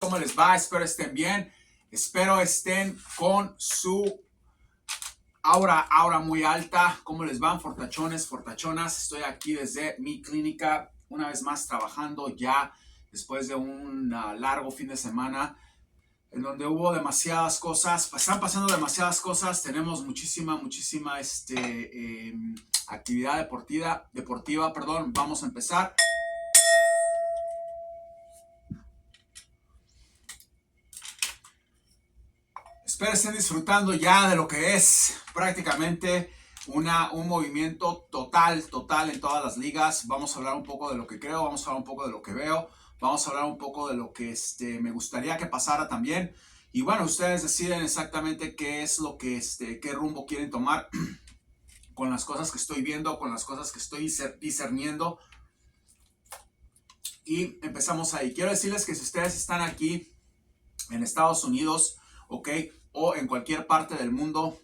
¿Cómo les va? Espero estén bien. Espero estén con su aura muy alta. ¿Cómo les van, fortachones, fortachonas? Estoy aquí desde mi clínica, una vez más trabajando ya después de un largo fin de semana en donde hubo demasiadas cosas, están pasando demasiadas cosas. Tenemos muchísima actividad deportiva. Vamos a empezar. Espero estén disfrutando ya de lo que es prácticamente un movimiento total en todas las ligas. Vamos a hablar un poco de lo que creo, vamos a hablar un poco de lo que veo, vamos a hablar un poco de lo que me gustaría que pasara también. Y bueno, ustedes deciden exactamente qué es lo que qué rumbo quieren tomar con las cosas que estoy viendo, con las cosas que estoy discerniendo. Y empezamos ahí. Quiero decirles que si ustedes están aquí en Estados Unidos, ok, o en cualquier parte del mundo,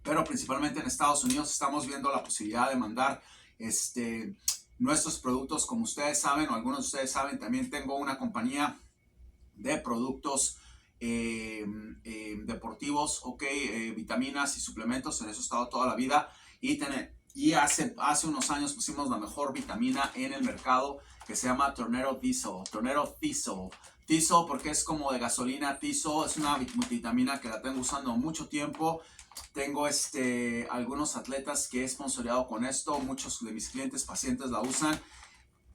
pero principalmente en Estados Unidos, estamos viendo la posibilidad de mandar nuestros productos. Como ustedes saben, o algunos de ustedes saben, también tengo una compañía de productos deportivos, ok, vitaminas y suplementos. En eso he estado toda la vida y hace unos años pusimos la mejor vitamina en el mercado, que se llama Tornero Diesel. Diesel porque es como de gasolina. Diesel es una vitamina que la tengo usando mucho tiempo. Tengo algunos atletas que he sponsoreado con esto. Muchos de mis clientes, pacientes la usan.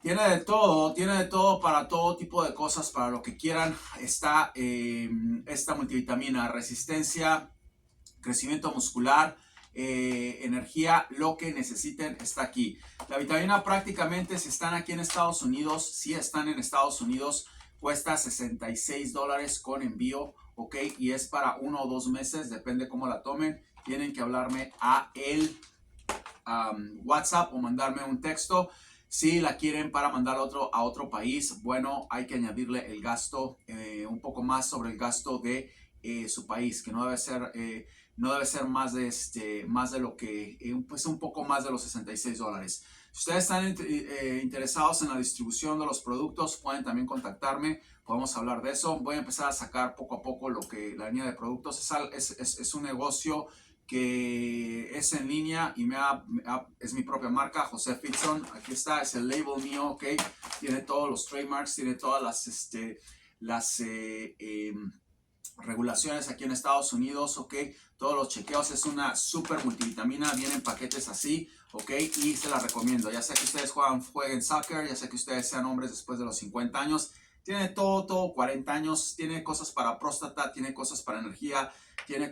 Tiene de todo para todo tipo de cosas, para lo que quieran. Está esta multivitamina: resistencia, crecimiento muscular, energía, lo que necesiten está aquí. La vitamina prácticamente, si están aquí en Estados Unidos, cuesta $66 con envío, ok, y es para 1 o 2 meses, depende cómo la tomen. Tienen que hablarme a el WhatsApp o mandarme un texto. Si la quieren para mandar a otro país, bueno, hay que añadirle el gasto, un poco más sobre el gasto de su país, que no debe ser más de lo que, pues un poco más de los $66. Si ustedes están interesados en la distribución de los productos, pueden también contactarme. Podemos hablar de eso. Voy a empezar a sacar poco a poco la línea de productos. Es un negocio que es en línea y es mi propia marca, José Fitson. Aquí está, es el label mío, ok. Tiene todos los trademarks, tiene todas las regulaciones aquí en Estados Unidos, ok. Todos los chequeos. Es una super multivitamina, viene en paquetes así, ok. Y se la recomiendo. Ya sea que ustedes jueguen soccer, ya sea que ustedes sean hombres después de los 50 años. Tiene todo, 40 años, tiene cosas para próstata, tiene cosas para energía, tiene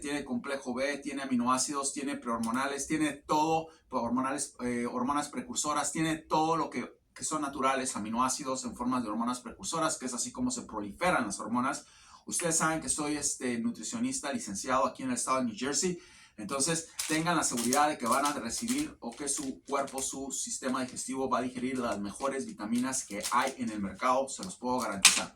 tiene complejo B, tiene aminoácidos, tiene prehormonales, tiene todo, hormonas precursoras, tiene todo lo que son naturales, aminoácidos en formas de hormonas precursoras, que es así como se proliferan las hormonas. Ustedes saben que soy nutricionista licenciado aquí en el estado de New Jersey. Entonces, tengan la seguridad de que van a recibir o que su cuerpo, su sistema digestivo va a digerir las mejores vitaminas que hay en el mercado, se los puedo garantizar.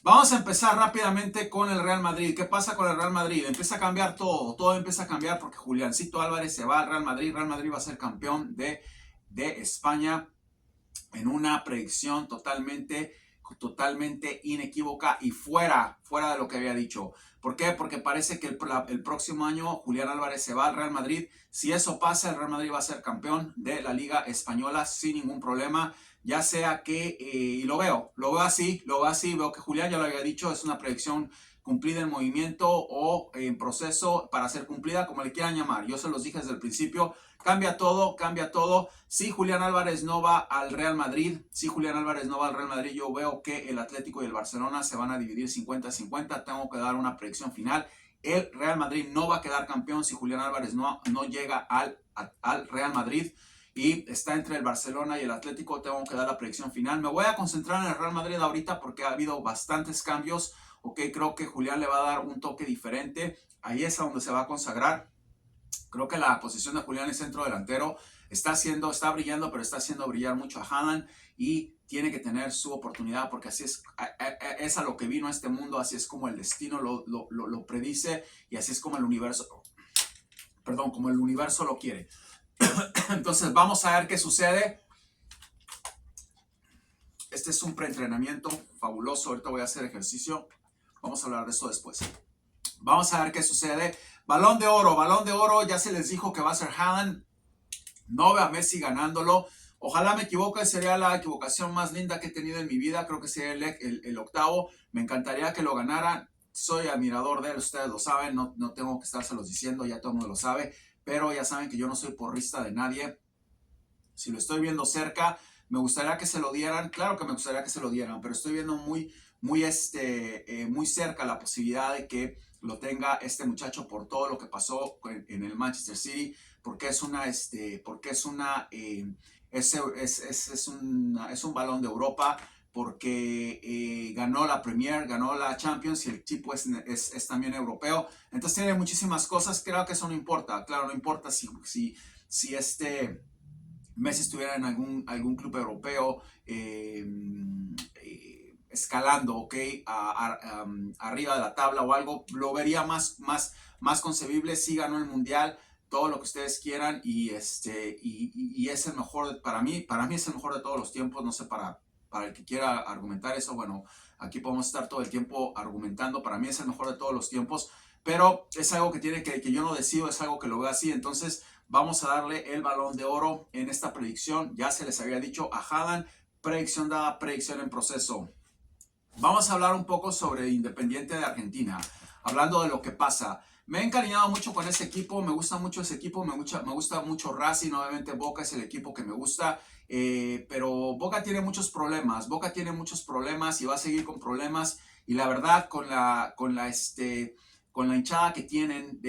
Vamos a empezar rápidamente con el Real Madrid. ¿Qué pasa con el Real Madrid? Empieza a cambiar todo empieza a cambiar porque Juliancito Álvarez se va al Real Madrid. Real Madrid va a ser campeón de España en una predicción totalmente inequívoca y fuera de lo que había dicho. ¿Por qué? Porque parece que el próximo año Julián Álvarez se va al Real Madrid. Si eso pasa, el Real Madrid va a ser campeón de la Liga Española sin ningún problema. Ya sea que, y lo veo así, veo que Julián ya lo había dicho, es una predicción cumplida en movimiento o en proceso para ser cumplida, como le quieran llamar. Yo se los dije desde el principio. Cambia todo. Si Julián Álvarez no va al Real Madrid, yo veo que el Atlético y el Barcelona se van a dividir 50-50. Tengo que dar una predicción final. El Real Madrid no va a quedar campeón si Julián Álvarez no llega al Real Madrid. Y está entre el Barcelona y el Atlético. Tengo que dar la predicción final. Me voy a concentrar en el Real Madrid ahorita porque ha habido bastantes cambios. Ok, creo que Julián le va a dar un toque diferente. Ahí es a donde se va a consagrar. Creo que la posición de Julián es centro delantero. Está brillando, pero está haciendo brillar mucho a Haaland y tiene que tener su oportunidad porque así es a lo que vino a este mundo, así es como el destino lo predice y así es como el universo lo quiere. Entonces vamos a ver qué sucede. Este es un preentrenamiento fabuloso. Ahorita voy a hacer ejercicio. Vamos a hablar de esto después. Vamos a ver qué sucede. Balón de oro, ya se les dijo que va a ser Haaland. No veo a Messi ganándolo. Ojalá me equivoque, sería la equivocación más linda que he tenido en mi vida. Creo que sería el octavo. Me encantaría que lo ganara. Soy admirador de él, ustedes lo saben. No tengo que estárselos diciendo, ya todo el mundo lo sabe. Pero ya saben que yo no soy porrista de nadie. Si lo estoy viendo cerca, me gustaría que se lo dieran. Claro que me gustaría que se lo dieran, pero estoy viendo muy cerca la posibilidad de que lo tenga este muchacho por todo lo que pasó en el Manchester City, porque es un balón de Europa, porque ganó la Premier, ganó la Champions y el tipo es también europeo. Entonces tiene muchísimas cosas. Creo que eso no importa. Claro, no importa si Messi estuviera en algún club europeo escalando, ¿ok? Arriba de la tabla o algo, lo vería más concebible. Sí ganó el Mundial, todo lo que ustedes quieran, y es el mejor, para mí es el mejor de todos los tiempos. No sé, para el que quiera argumentar eso, bueno, aquí podemos estar todo el tiempo argumentando. Para mí es el mejor de todos los tiempos, pero es algo que yo no decido, es algo que lo veo así. Entonces vamos a darle el balón de oro en esta predicción. Ya se les había dicho a Haaland, predicción dada, predicción en proceso. Vamos a hablar un poco sobre Independiente de Argentina, hablando de lo que pasa. Me he encariñado mucho con ese equipo, me gusta mucho ese equipo, me gusta mucho Racing. Obviamente Boca es el equipo que me gusta, pero Boca tiene muchos problemas, y va a seguir con problemas. Y la verdad, con la hinchada que tienen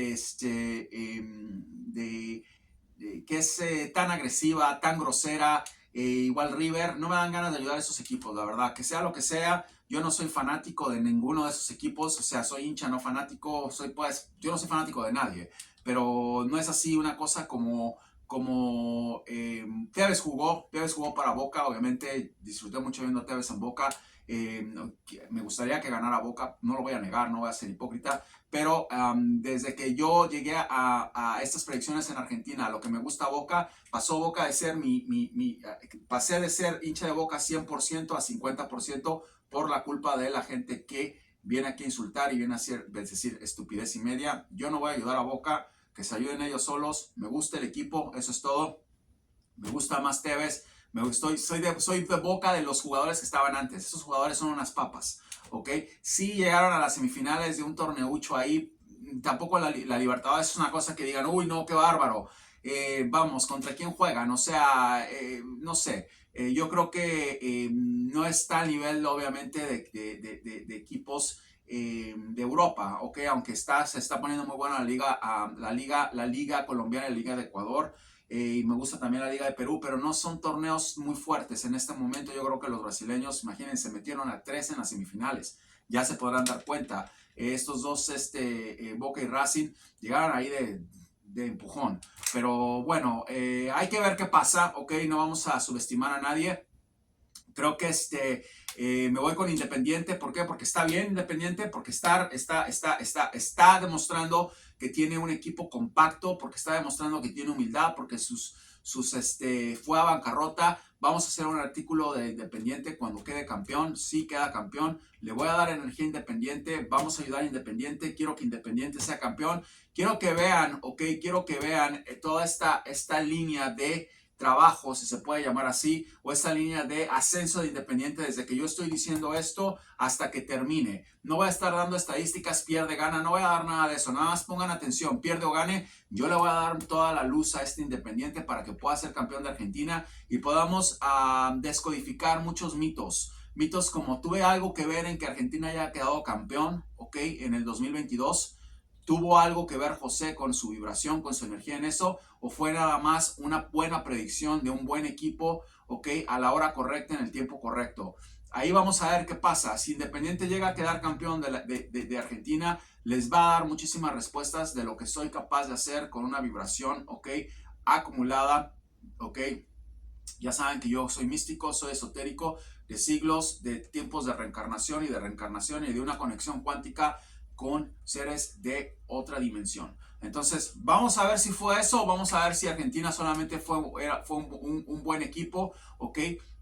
que es tan agresiva, tan grosera, igual River, no me dan ganas de ayudar a esos equipos, la verdad. Que sea lo que sea, yo no soy fanático de ninguno de esos equipos. O sea, soy hincha, no fanático. Yo no soy fanático de nadie, pero no es así una cosa como Tevez jugó para Boca. Obviamente disfruté mucho viendo a Tevez en Boca. Me gustaría que ganara Boca, no lo voy a negar, no voy a ser hipócrita, pero desde que yo llegué a estas predicciones en Argentina, lo que me gusta Boca, pasó Boca de ser pasé de ser hincha de Boca 100% a 50% por la culpa de la gente que viene aquí a insultar y viene a decir estupidez y media. Yo no voy a ayudar a Boca, que se ayuden ellos solos. Me gusta el equipo, eso es todo. Me gusta más Tevez. Soy de Boca de los jugadores que estaban antes. Esos jugadores son unas papas, ¿ok? Sí llegaron a las semifinales de un torneucho ahí. Tampoco la Libertadores es una cosa que digan, uy, no, qué bárbaro. Vamos, ¿contra quién juegan? O sea, no sé. Yo creo que no está al nivel, obviamente, de equipos de Europa, ¿ok? Aunque se está poniendo muy buena la liga colombiana y la liga de Ecuador. Y me gusta también la Liga de Perú, pero no son torneos muy fuertes en este momento. Yo creo que los brasileños, imagínense, metieron a 3 en las semifinales. Ya se podrán dar cuenta. Estos dos, Boca y Racing, llegaron ahí de empujón. Pero bueno, hay que ver qué pasa, ¿ok? No vamos a subestimar a nadie. Creo que me voy con Independiente. ¿Por qué? Porque está bien Independiente, porque está demostrando que tiene un equipo compacto, porque está demostrando que tiene humildad, porque fue a bancarrota. Vamos a hacer un artículo de Independiente cuando quede campeón. Sí, queda campeón. Le voy a dar energía a Independiente. Vamos a ayudar a Independiente. Quiero que Independiente sea campeón. Quiero que vean, ¿ok? Quiero que vean toda esta línea de trabajo, si se puede llamar así, o esta línea de ascenso de Independiente desde que yo estoy diciendo esto hasta que termine. No voy a estar dando estadísticas, pierde, gana, no voy a dar nada de eso. Nada más pongan atención, pierde o gane, yo le voy a dar toda la luz a este Independiente para que pueda ser campeón de Argentina y podamos descodificar muchos mitos. Mitos como tuve algo que ver en que Argentina haya quedado campeón, ¿ok? En el 2022. ¿Tuvo algo que ver José con su vibración, con su energía en eso? ¿O fue nada más una buena predicción de un buen equipo, ok, a la hora correcta, en el tiempo correcto? Ahí vamos a ver qué pasa. Si Independiente llega a quedar campeón de Argentina, les va a dar muchísimas respuestas de lo que soy capaz de hacer con una vibración, ok, acumulada, ok. Ya saben que yo soy místico, soy esotérico, de siglos, de tiempos de reencarnación y de una conexión cuántica con seres de otra dimensión. Entonces, vamos a ver si fue eso. Vamos a ver si Argentina solamente fue un buen equipo, ¿ok?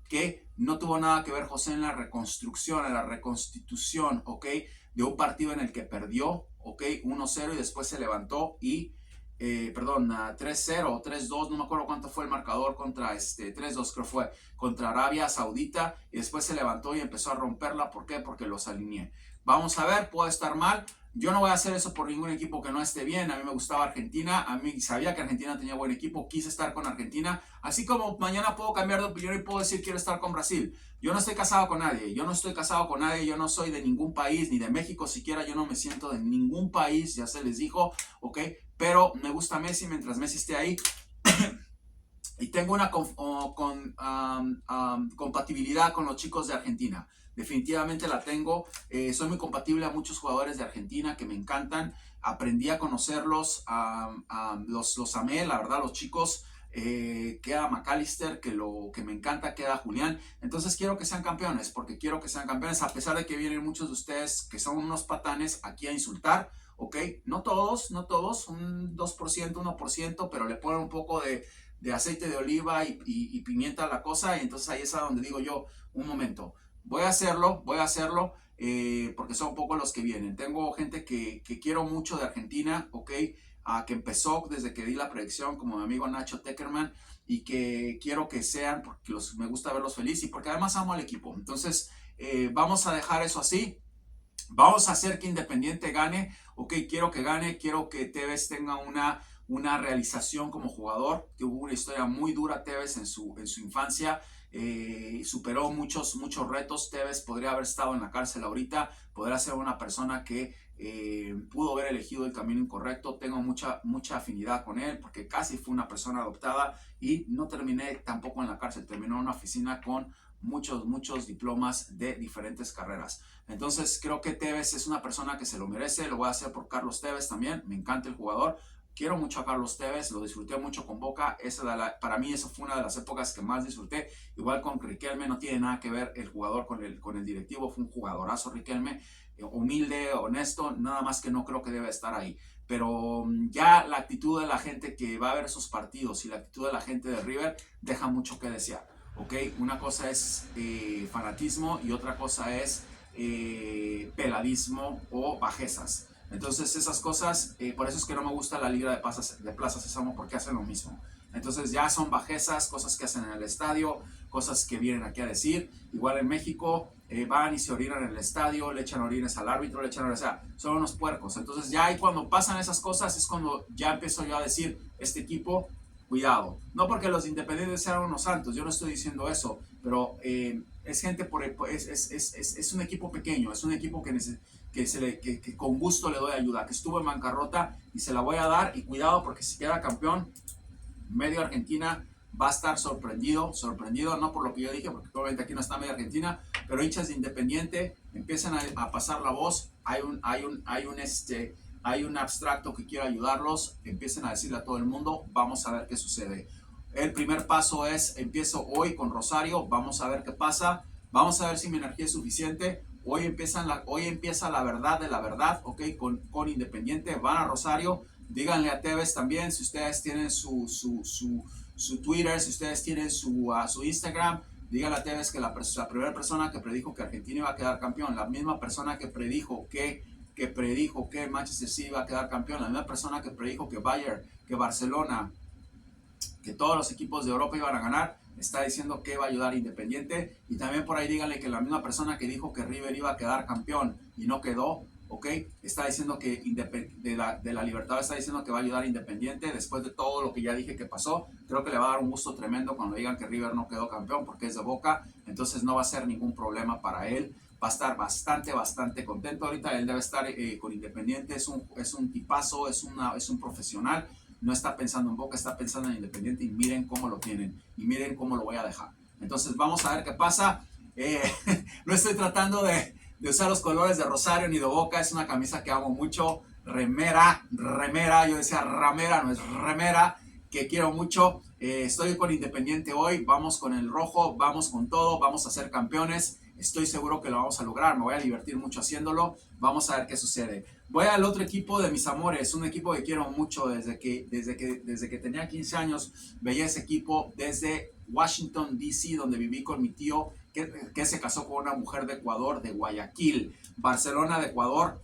Que no tuvo nada que ver José en la reconstrucción, en la reconstitución, ¿ok? De un partido en el que perdió, ¿ok? 1-0 y después se levantó y, perdón, 3-0 o 3-2, no me acuerdo cuánto fue el marcador contra 3-2 creo fue, contra Arabia Saudita y después se levantó y empezó a romperla. ¿Por qué? Porque los alineé. Vamos a ver, puede estar mal. Yo no voy a hacer eso por ningún equipo que no esté bien. A mí me gustaba Argentina. A mí sabía que Argentina tenía buen equipo. Quise estar con Argentina. Así como mañana puedo cambiar de opinión y puedo decir quiero estar con Brasil. Yo no estoy casado con nadie. Yo no estoy casado con nadie. Yo no soy de ningún país, ni de México siquiera. Yo no me siento de ningún país. Ya se les dijo, ¿ok? Pero me gusta Messi mientras Messi esté ahí. Y tengo una compatibilidad con los chicos de Argentina. Definitivamente la tengo. Soy muy compatible a muchos jugadores de Argentina que me encantan. Aprendí a conocerlos, los amé, la verdad, los chicos. Queda McAllister, que me encanta, queda Julián. Entonces quiero que sean campeones, porque quiero que sean campeones, a pesar de que vienen muchos de ustedes que son unos patanes aquí a insultar. ¿Ok? No todos, un 2%, 1%, pero le ponen un poco de aceite de oliva y pimienta a la cosa, y entonces ahí es a donde digo yo, un momento, voy a hacerlo, porque son un poco los que vienen. Tengo gente que quiero mucho de Argentina, ¿ok? Que empezó desde que di la predicción, como mi amigo Nacho Teckerman, y que quiero que sean, porque me gusta verlos felices y porque además amo al equipo. Entonces, vamos a dejar eso así. Vamos a hacer que Independiente gane, ok, quiero que gane, quiero que Tevez tenga una realización como jugador. Tuvo una historia muy dura Tevez en su infancia, superó muchos retos. Tevez podría haber estado en la cárcel ahorita, podría ser una persona que pudo haber elegido el camino incorrecto. Tengo mucha afinidad con él porque casi fue una persona adoptada y no terminé tampoco en la cárcel, terminó en una oficina con muchos diplomas de diferentes carreras. Entonces creo que Tevez es una persona que se lo merece. Lo voy a hacer por Carlos Tevez también. Me encanta el jugador. Quiero mucho a Carlos Tevez. Lo disfruté mucho con Boca. Para mí eso fue una de las épocas que más disfruté. Igual con Riquelme no tiene nada que ver el jugador con el directivo. Fue un jugadorazo Riquelme. Humilde, honesto. Nada más que no creo que debe estar ahí. Pero ya la actitud de la gente que va a ver esos partidos y la actitud de la gente de River deja mucho que desear. ¿Ok? Una cosa es fanatismo y otra cosa es peladismo o bajezas. Entonces esas cosas, por eso es que no me gusta la Liga de Plaza Sésamo, porque hacen lo mismo. Entonces ya son bajezas, cosas que hacen en el estadio, cosas que vienen aquí a decir. Igual en México van y se orinan en el estadio, le echan orines al árbitro, le echan orines, o sea, son unos puercos. Entonces ya ahí cuando pasan esas cosas es cuando ya empiezo yo a decir, este equipo, cuidado. No porque los independientes sean unos santos, yo no estoy diciendo eso, pero es gente, es un equipo pequeño, es un equipo que con gusto le doy ayuda, que estuvo en bancarrota y se la voy a dar. Y cuidado porque si queda campeón, medio Argentina va a estar sorprendido, no por lo que yo dije, porque obviamente aquí no está medio Argentina, pero hinchas de Independiente empiezan a pasar la voz. Hay un abstracto que quiere ayudarlos, empiecen a decirle a todo el mundo, vamos a ver qué sucede. El primer paso es, empiezo hoy con Rosario, vamos a ver qué pasa, vamos a ver si mi energía es suficiente. Hoy empieza la verdad de la verdad, ok, con Independiente. Van a Rosario, díganle a Tevez también, si ustedes tienen su Twitter, si ustedes tienen su Instagram, díganle a Tevez que la primera persona que predijo que Argentina iba a quedar campeón, la misma persona que predijo que Manchester City iba a quedar campeón, la misma persona que predijo que Bayern, que Barcelona, que todos los equipos de Europa iban a ganar, está diciendo que va a ayudar a Independiente. Y también por ahí díganle que la misma persona que dijo que River iba a quedar campeón y no quedó, ¿ok? Está diciendo que de la Libertad está diciendo que va a ayudar a Independiente después de todo lo que ya dije que pasó. Creo que le va a dar un gusto tremendo cuando digan que River no quedó campeón porque es de Boca, entonces no va a ser ningún problema para él. Va a estar bastante contento ahorita. Él debe estar con Independiente, es un tipazo, es un profesional. No está pensando en Boca, está pensando en Independiente y miren cómo lo tienen y miren cómo lo voy a dejar. Entonces vamos a ver qué pasa. No estoy tratando de usar los colores de Rosario ni de Boca, es una camisa que amo mucho. Remera, yo decía ramera, no es remera, que quiero mucho. Estoy con Independiente hoy, vamos con el rojo, vamos con todo, vamos a ser campeones. Estoy seguro que lo vamos a lograr, me voy a divertir mucho haciéndolo. Vamos a ver qué sucede. Voy al otro equipo de mis amores, un equipo que quiero mucho desde que tenía 15 años. Veía ese equipo desde Washington, D.C., donde viví con mi tío que se casó con una mujer de Ecuador, de Guayaquil. Barcelona de Ecuador,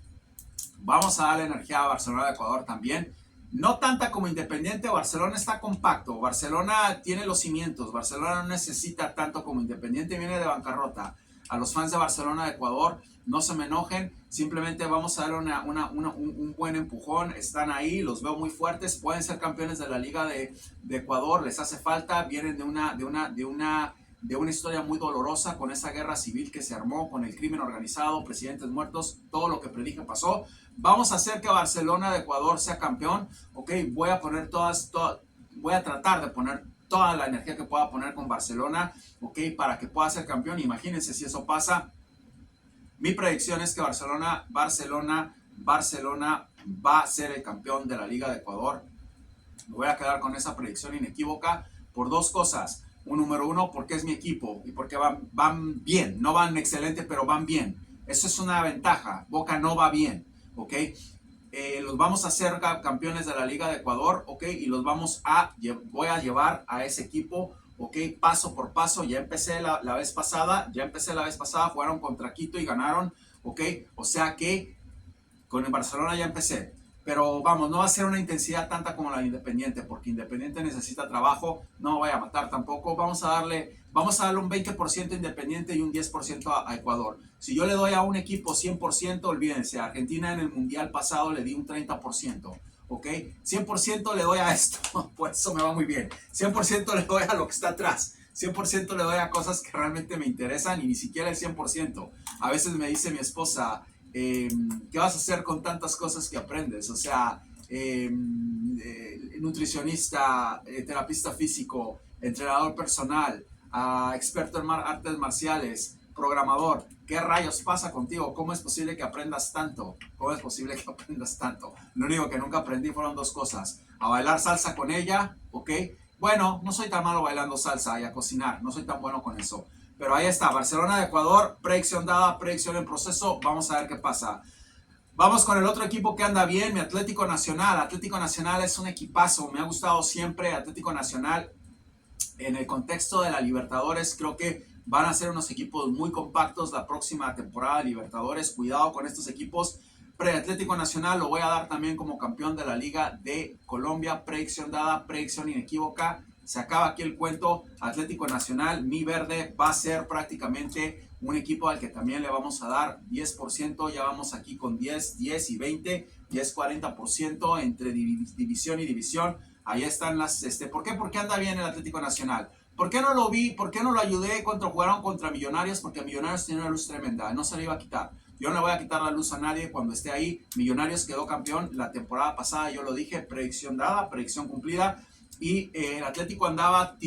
vamos a darle energía a Barcelona de Ecuador también. No tanta como Independiente. Barcelona está compacto, Barcelona tiene los cimientos, Barcelona no necesita tanto como Independiente, viene de bancarrota. A los fans de Barcelona de Ecuador, no se me enojen, simplemente vamos a darle un buen empujón. Están ahí, los veo muy fuertes, pueden ser campeones de la Liga de Ecuador, les hace falta, vienen de una historia muy dolorosa con esa guerra civil que se armó, con el crimen organizado, presidentes muertos, todo lo que predije pasó. Vamos a hacer que Barcelona de Ecuador sea campeón, ¿ok? Voy a tratar de poner toda la energía que pueda poner con Barcelona, ¿ok? Para que pueda ser campeón. Imagínense si eso pasa. Mi predicción es que Barcelona va a ser el campeón de la Liga de Ecuador. Me voy a quedar con esa predicción inequívoca por dos cosas. Número uno, porque es mi equipo y porque van bien. No van excelente, pero van bien. Eso es una ventaja. Boca no va bien, ¿ok? Los vamos a hacer campeones de la Liga de Ecuador, ¿ok? Y voy a llevar a ese equipo, ¿ok? Paso por paso. Ya empecé la vez pasada, jugaron contra Quito y ganaron, ¿ok? O sea que con el Barcelona ya empecé. Pero vamos, no va a ser una intensidad tanta como la de Independiente, porque Independiente necesita trabajo, no me voy a matar tampoco. Vamos a darle un 20% a Independiente y un 10% a Ecuador. Si yo le doy a un equipo 100%, olvídense, a Argentina en el Mundial pasado le di un 30%, ¿ok? 100% le doy a esto, por eso me va muy bien. 100% le doy a lo que está atrás. 100% le doy a cosas que realmente me interesan y ni siquiera el 100%. A veces me dice mi esposa, ¿qué vas a hacer con tantas cosas que aprendes? O sea, nutricionista, terapista físico, entrenador personal, experto en artes marciales, programador. ¿Qué rayos pasa contigo? ¿Cómo es posible que aprendas tanto? ¿Cómo es posible que aprendas tanto? Lo único que nunca aprendí fueron dos cosas. A bailar salsa con ella, ¿ok? Bueno, no soy tan malo bailando salsa y a cocinar. No soy tan bueno con eso. Pero ahí está, Barcelona de Ecuador, predicción dada, predicción en proceso. Vamos a ver qué pasa. Vamos con el otro equipo que anda bien, mi Atlético Nacional. Atlético Nacional es un equipazo, me ha gustado siempre Atlético Nacional. En el contexto de la Libertadores, creo que van a ser unos equipos muy compactos la próxima temporada de Libertadores. Cuidado con estos equipos. Atlético Nacional lo voy a dar también como campeón de la Liga de Colombia. Predicción dada, predicción inequívoca. Se acaba aquí el cuento. Atlético Nacional, mi verde, va a ser prácticamente un equipo al que también le vamos a dar 10%. Ya vamos aquí con 10 y 20, 40% entre división y división. Ahí están las, ¿por qué? Porque anda bien el Atlético Nacional. ¿Por qué no lo vi? ¿Por qué no lo ayudé cuando jugaron contra Millonarios? Porque Millonarios tiene una luz tremenda, no se le iba a quitar. Yo no le voy a quitar la luz a nadie cuando esté ahí. Millonarios quedó campeón la temporada pasada, yo lo dije, predicción dada, predicción cumplida. Y el Atlético andaba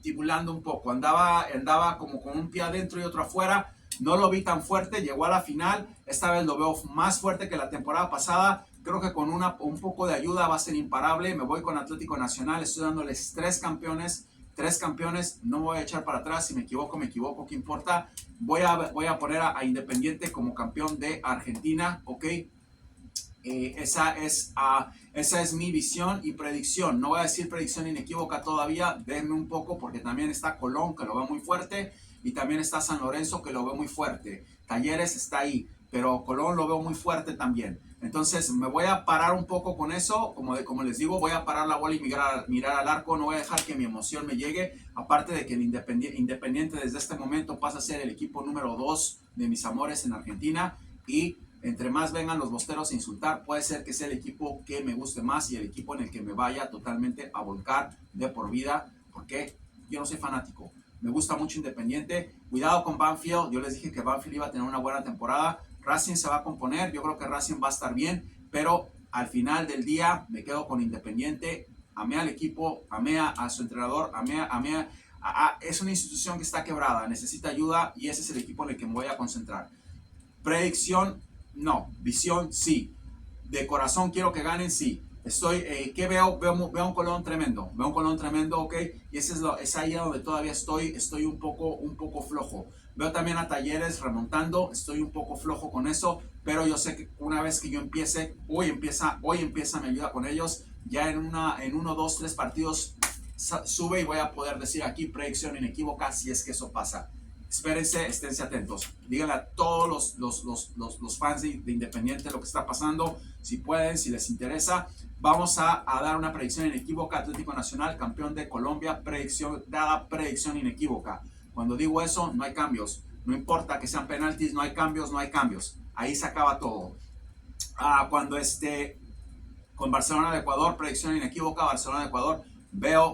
tibulando un poco, andaba como con un pie adentro y otro afuera. No lo vi tan fuerte, llegó a la final. Esta vez lo veo más fuerte que la temporada pasada. Creo que con un poco de ayuda va a ser imparable. Me voy con Atlético Nacional, estoy dándoles tres campeones, no me voy a echar para atrás. Si me equivoco, ¿qué importa? Voy a poner a Independiente como campeón de Argentina, ¿ok? Esa es mi visión y predicción. No voy a decir predicción inequívoca todavía, denme un poco, porque también está Colón, que lo veo muy fuerte, y también está San Lorenzo, que lo veo muy fuerte. Talleres está ahí, pero Colón lo veo muy fuerte también. Entonces me voy a parar un poco con eso, como les digo, voy a parar la bola y mirar al arco. No voy a dejar que mi emoción me llegue, aparte de que el Independiente desde este momento pasa a ser el equipo número 2 de mis amores en Argentina, y entre más vengan los bosteros a insultar, puede ser que sea el equipo que me guste más y el equipo en el que me vaya totalmente a volcar de por vida, porque yo no soy fanático. Me gusta mucho Independiente. Cuidado con Banfield. Yo les dije que Banfield iba a tener una buena temporada. Racing se va a componer. Yo creo que Racing va a estar bien, pero al final del día me quedo con Independiente. Amé al equipo, amé a su entrenador, es una institución que está quebrada, necesita ayuda, y ese es el equipo en el que me voy a concentrar. Predicción, no. Visión, sí. De corazón quiero que ganen, sí. ¿Qué veo? Veo un Colón tremendo. Veo un Colón tremendo, ok. Y es ahí donde todavía estoy un poco flojo. Veo también a Talleres remontando. Estoy un poco flojo con eso. Pero yo sé que una vez que yo empiece, hoy empieza mi ayuda con ellos. Ya en 1, 2, 3 partidos sube y voy a poder decir aquí predicción inequívoca si es que eso pasa. Espérense, esténse atentos. Díganle a todos los fans de Independiente lo que está pasando. Si pueden, si les interesa. Vamos a dar una predicción inequívoca. Atlético Nacional, campeón de Colombia, predicción inequívoca. Cuando digo eso, no hay cambios. No importa que sean penaltis, no hay cambios, no hay cambios. Ahí se acaba todo. Cuando con Barcelona de Ecuador, predicción inequívoca, Barcelona de Ecuador,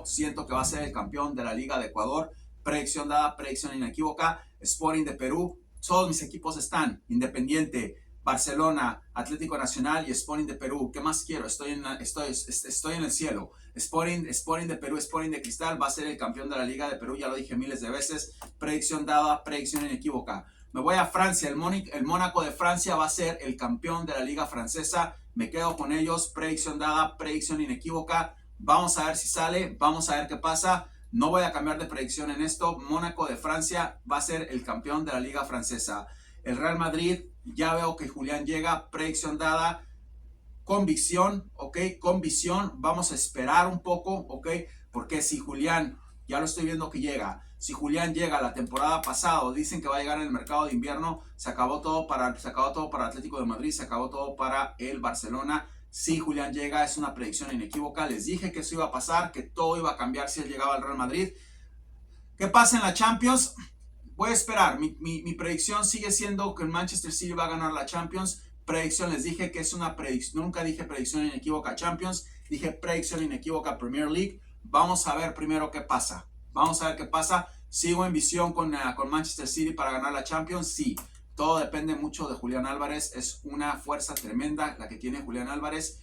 siento que va a ser el campeón de la Liga de Ecuador, predicción dada, predicción inequívoca. Sporting de Perú, todos mis equipos están, Independiente, Barcelona, Atlético Nacional y Sporting de Perú. ¿Qué más quiero? Estoy en el cielo. Sporting de Perú, Sporting de Cristal va a ser el campeón de la Liga de Perú, ya lo dije miles de veces, predicción dada, predicción inequívoca. Me voy a Francia, el Mónaco de Francia va a ser el campeón de la Liga Francesa, me quedo con ellos, predicción dada, predicción inequívoca. Vamos a ver si sale, vamos a ver qué pasa. No voy a cambiar de predicción en esto. Mónaco de Francia va a ser el campeón de la Liga Francesa. El Real Madrid, ya veo que Julián llega, predicción dada, convicción, ok, convicción. Vamos a esperar un poco, ok, porque si Julián, ya lo estoy viendo que llega, si Julián llega la temporada pasada, dicen que va a llegar en el mercado de invierno, se acabó todo para Atlético de Madrid, se acabó todo para el Barcelona. Si Julián llega, es una predicción inequívoca. Les dije que eso iba a pasar, que todo iba a cambiar si él llegaba al Real Madrid. ¿Qué pasa en la Champions? Voy a esperar. Mi predicción sigue siendo que el Manchester City va a ganar la Champions. Predicción, les dije que es una predicción. Nunca dije predicción inequívoca Champions. Dije predicción inequívoca Premier League. Vamos a ver primero qué pasa. Vamos a ver qué pasa. ¿Sigo en visión con Manchester City para ganar la Champions? Sí. Todo depende mucho de Julián Álvarez. Es una fuerza tremenda la que tiene Julián Álvarez.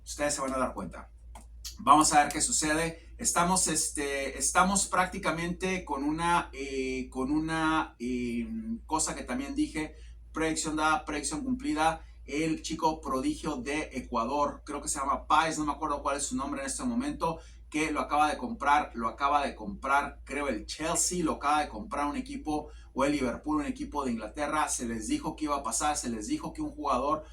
Ustedes se van a dar cuenta. Vamos a ver qué sucede. Estamos prácticamente con una cosa que también dije. Predicción dada, predicción cumplida. El chico prodigio de Ecuador, creo que se llama Páez, no me acuerdo cuál es su nombre en este momento, que lo acaba de comprar, creo el Chelsea, lo acaba de comprar un equipo, o el Liverpool, un equipo de Inglaterra. Se les dijo que iba a pasar, se les dijo que un jugador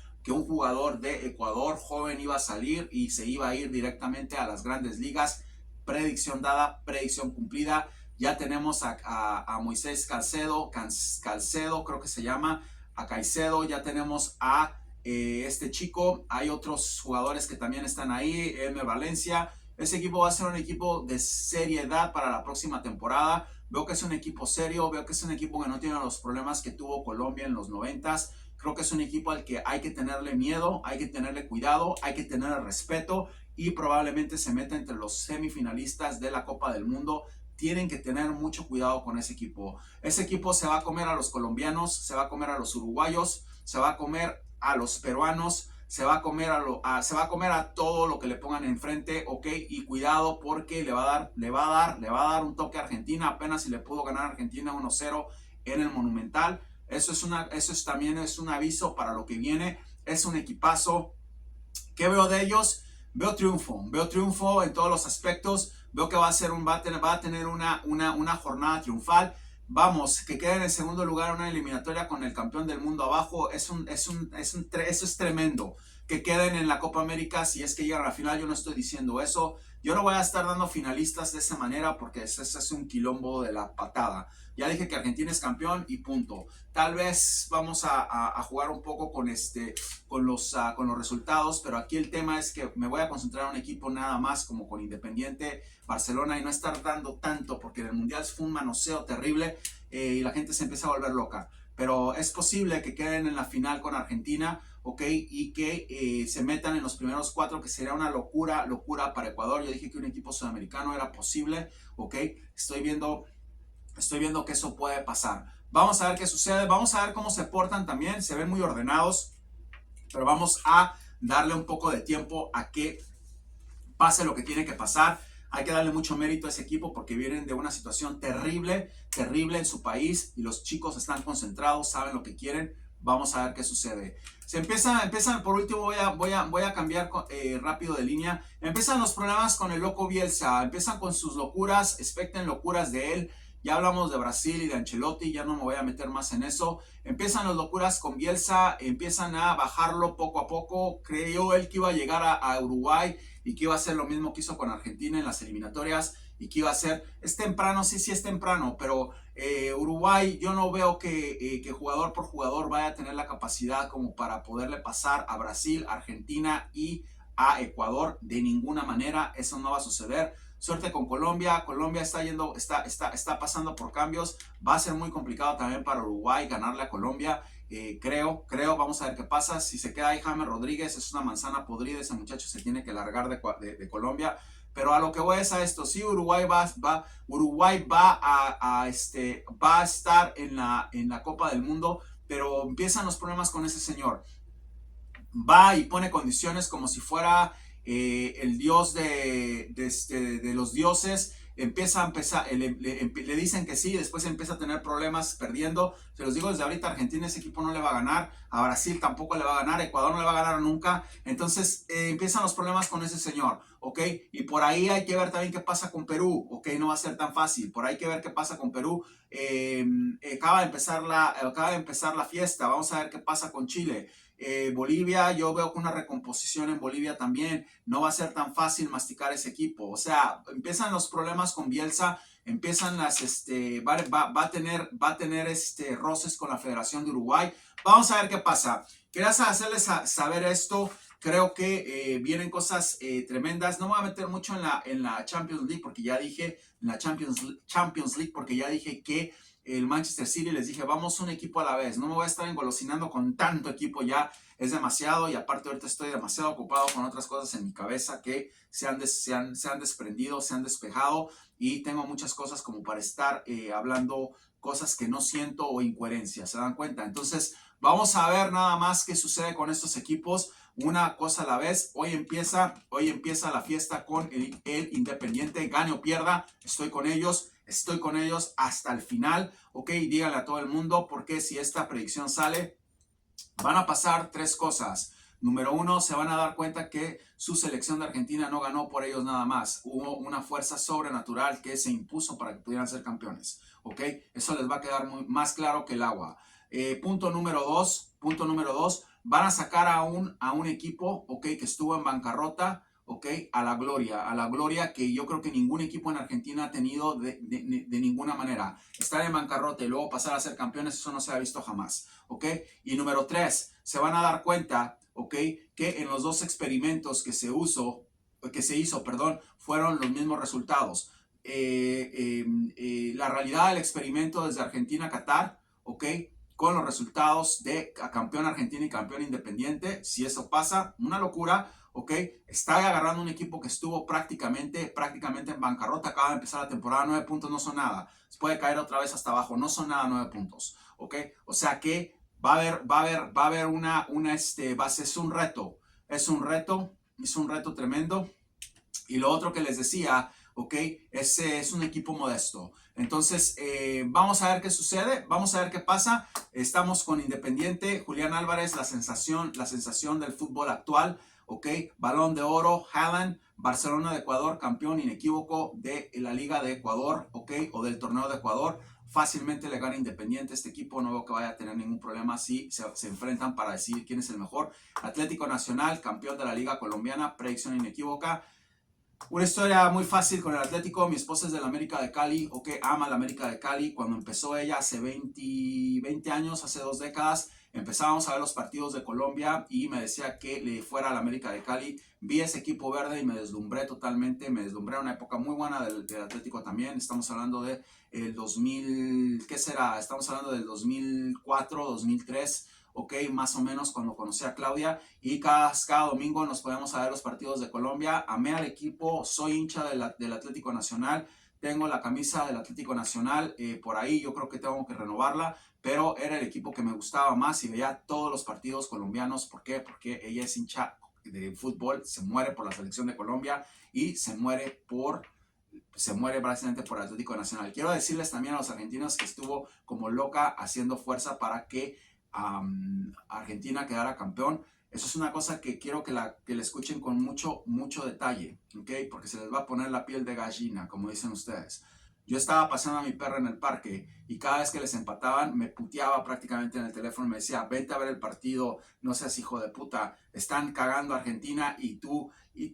de Ecuador joven iba a salir y se iba a ir directamente a las grandes ligas. Predicción dada, predicción cumplida. Ya tenemos a Moisés Caicedo, creo que se llama, a Caicedo, ya tenemos a este chico, hay otros jugadores que también están ahí, Elmer Valencia. Ese equipo va a ser un equipo de seriedad para la próxima temporada. Veo que es un equipo serio, veo que es un equipo que no tiene los problemas que tuvo Colombia en los 90s. Creo que es un equipo al que hay que tenerle miedo, hay que tenerle cuidado, hay que tenerle respeto y probablemente se meta entre los semifinalistas de la Copa del Mundo. Tienen que tener mucho cuidado con ese equipo. Ese equipo se va a comer a los colombianos, se va a comer a los uruguayos, se va a comer a los peruanos, se va a comer a todo lo que le pongan enfrente, ok, y cuidado porque le va a dar un toque a Argentina. Apenas si le pudo ganar a Argentina 1-0 en el Monumental. Eso también es un aviso para lo que viene. Es un equipazo. ¿Qué veo de ellos? Veo triunfo en todos los aspectos. Veo que va a tener una jornada triunfal. Vamos, que quede en el segundo lugar una eliminatoria con el campeón del mundo abajo. Eso es tremendo. Que queden en la Copa América si es que llegan a la final. Yo no estoy diciendo eso. Yo no voy a estar dando finalistas de esa manera porque ese es un quilombo de la patada. Ya dije que Argentina es campeón y punto. Tal vez vamos a jugar un poco con los resultados, pero aquí el tema es que me voy a concentrar en un equipo nada más como con Independiente, Barcelona, y no estar dando tanto porque en el Mundial fue un manoseo terrible y la gente se empieza a volver loca. Pero es posible que queden en la final con Argentina, ¿ok? Y que se metan en los primeros 4, que sería una locura para Ecuador. Yo dije que un equipo sudamericano era posible, ¿ok? Estoy viendo que eso puede pasar. Vamos a ver qué sucede, vamos a ver cómo se portan también. Se ven muy ordenados, pero vamos a darle un poco de tiempo a que pase lo que tiene que pasar. Hay que darle mucho mérito a ese equipo porque vienen de una situación terrible en su país y los chicos están concentrados, saben lo que quieren. Vamos a ver qué sucede. Empiezan, por último voy a cambiar rápido de línea. Empiezan los problemas con el loco Bielsa, empiezan con sus locuras, expecten locuras de él. Ya hablamos de Brasil y de Ancelotti, ya no me voy a meter más en eso. Empiezan las locuras con Bielsa, empiezan a bajarlo poco a poco. Creyó él que iba a llegar a Uruguay y que iba a hacer lo mismo que hizo con Argentina en las eliminatorias y que iba a ser, es temprano, sí es temprano, pero Uruguay yo no veo que jugador por jugador vaya a tener la capacidad como para poderle pasar a Brasil, Argentina y a Ecuador. De ninguna manera, eso no va a suceder. Suerte con Colombia. Colombia está pasando por cambios. Va a ser muy complicado también para Uruguay ganarle a Colombia. Creo, vamos a ver qué pasa. Si se queda ahí James Rodríguez, es una manzana podrida. Ese muchacho se tiene que largar de Colombia. Pero a lo que voy es a esto. Sí, Uruguay va a estar en la Copa del Mundo, pero empiezan los problemas con ese señor. Va y pone condiciones como si fuera el dios de los dioses. Le dicen que sí, después empieza a tener problemas perdiendo. Se los digo desde ahorita, Argentina ese equipo no le va a ganar, a Brasil tampoco le va a ganar, Ecuador no le va a ganar nunca. Entonces empiezan los problemas con ese señor, ¿ok? Y por ahí hay que ver también qué pasa con Perú, ¿ok? No va a ser tan fácil, por ahí hay que ver qué pasa con Perú. Acaba de empezar la fiesta, vamos a ver qué pasa con Chile. Bolivia, yo veo que una recomposición en Bolivia también no va a ser tan fácil masticar ese equipo. O sea, empiezan los problemas con Bielsa, empiezan va a tener roces con la Federación de Uruguay. Vamos a ver qué pasa. Quería hacerles saber esto. Creo que vienen cosas tremendas. No me voy a meter mucho en la Champions League porque ya dije, en la Champions League porque ya dije que el Manchester City, les dije, vamos un equipo a la vez, no me voy a estar engolosinando con tanto equipo, ya es demasiado, y aparte ahorita estoy demasiado ocupado con otras cosas en mi cabeza que se han desprendido, se han despejado, y tengo muchas cosas como para estar hablando cosas que no siento o incoherencias, ¿se dan cuenta? Entonces, vamos a ver nada más qué sucede con estos equipos, una cosa a la vez. Hoy empieza la fiesta con el Independiente, gane o pierda, estoy con ellos hasta el final, ok, díganle a todo el mundo, porque si esta predicción sale, van a pasar tres cosas. Número uno, se van a dar cuenta que su selección de Argentina no ganó por ellos nada más. Hubo una fuerza sobrenatural que se impuso para que pudieran ser campeones. ¿Ok? Eso les va a quedar más claro que el agua. Punto número dos, van a sacar a un equipo, ¿ok? Que estuvo en bancarrota, ¿ok? A la gloria que yo creo que ningún equipo en Argentina ha tenido de ninguna manera. Estar en bancarrota y luego pasar a ser campeones, eso no se ha visto jamás, ¿ok? Y número tres, se van a dar cuenta, ¿ok? Que en los dos experimentos que se hizo, fueron los mismos resultados. La realidad del experimento desde Argentina a Qatar, ¿ok? Con los resultados de campeón argentino y campeón independiente, si eso pasa, una locura. ¿Ok? Está agarrando un equipo que estuvo prácticamente en bancarrota, acaba de empezar la temporada, 9 puntos no son nada, se puede caer otra vez hasta abajo, no son nada 9 puntos, ¿ok? O sea que va a haber es un reto tremendo. Y lo otro que les decía, ¿ok? Es un equipo modesto. Entonces, vamos a ver qué sucede, vamos a ver qué pasa. Estamos con Independiente, Julián Álvarez, la sensación del fútbol actual, ¿ok? Balón de Oro, Haaland, Barcelona de Ecuador, campeón inequívoco de la Liga de Ecuador, ¿ok? O del Torneo de Ecuador. Fácilmente le gana Independiente. Este equipo no veo que vaya a tener ningún problema si se enfrentan para decidir quién es el mejor. Atlético Nacional, campeón de la Liga Colombiana, predicción inequívoca. Una historia muy fácil con el Atlético. Mi esposa es de la América de Cali, ok, ama la América de Cali. Cuando empezó ella hace 20 años, hace 2 décadas, empezábamos a ver los partidos de Colombia y me decía que le fuera a la América de Cali. Vi ese equipo verde y me deslumbré totalmente, me deslumbré. Una época muy buena del Atlético también. Estamos hablando de el 2000, ¿qué será? Estamos hablando del 2004, 2003. Ok, más o menos cuando conocí a Claudia, y cada domingo nos podemos ver los partidos de Colombia. Amé al equipo, soy hincha del Atlético Nacional, tengo la camisa del Atlético Nacional, por ahí yo creo que tengo que renovarla, pero era el equipo que me gustaba más y veía todos los partidos colombianos. ¿Por qué? Porque ella es hincha de fútbol, se muere por la selección de Colombia y se muere básicamente por el Atlético Nacional. Quiero decirles también a los argentinos que estuvo como loca haciendo fuerza para que Argentina quedara campeón. Eso es una cosa que quiero que la escuchen con mucho detalle, ¿ok? Porque se les va a poner la piel de gallina, como dicen ustedes. Yo estaba paseando a mi perra en el parque y cada vez que les empataban me puteaba prácticamente en el teléfono y me decía, vente a ver el partido, no seas hijo de puta, están cagando a Argentina y tú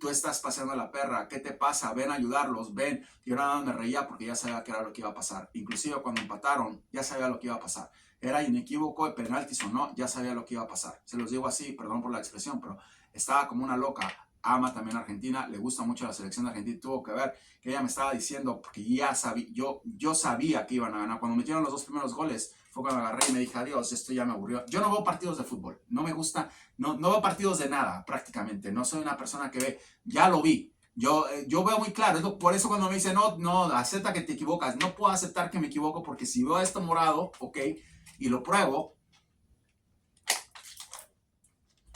estás paseando a la perra, ¿qué te pasa? Ven a ayudarlos, ven. Y yo nada más me reía porque ya sabía que era lo que iba a pasar. Inclusive cuando empataron, ya sabía lo que iba a pasar. Era inequívoco de penaltis o no, ya sabía lo que iba a pasar. Se los digo así, perdón por la expresión, pero estaba como una loca. Ama también a Argentina, le gusta mucho la selección de Argentina. Tuvo que ver que ella me estaba diciendo, porque ya sabía, yo sabía que iban a ganar. Cuando metieron los 2 primeros goles, fue cuando me agarré y me dije, adiós, esto ya me aburrió. Yo no veo partidos de fútbol, no me gusta, no veo partidos de nada prácticamente. No soy una persona que ve, ya lo vi. Yo veo muy claro, por eso cuando me dicen, no, acepta que te equivocas, no puedo aceptar que me equivoco porque si veo esto morado, ok, y lo pruebo,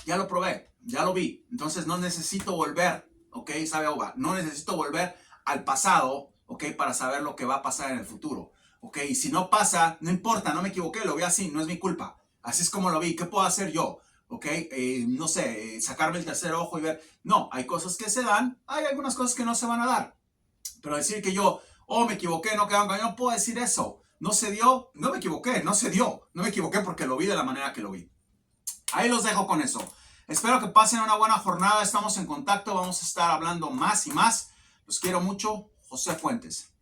ya lo probé, ya lo vi, entonces no necesito volver, ok, sabe Oba, no necesito volver al pasado, ok, para saber lo que va a pasar en el futuro, ok, y si no pasa, no importa, no me equivoqué, lo vi así, no es mi culpa, así es como lo vi, ¿qué puedo hacer yo? Ok, no sé, sacarme el tercer ojo y ver, no, hay cosas que se dan, hay algunas cosas que no se van a dar, pero decir que yo, me equivoqué, no quedaron, no puedo decir eso, no se dio, no me equivoqué, no se dio, no me equivoqué porque lo vi de la manera que lo vi. Ahí los dejo con eso. Espero que pasen una buena jornada. Estamos en contacto. Vamos a estar hablando más y más. Los quiero mucho. José Fuentes.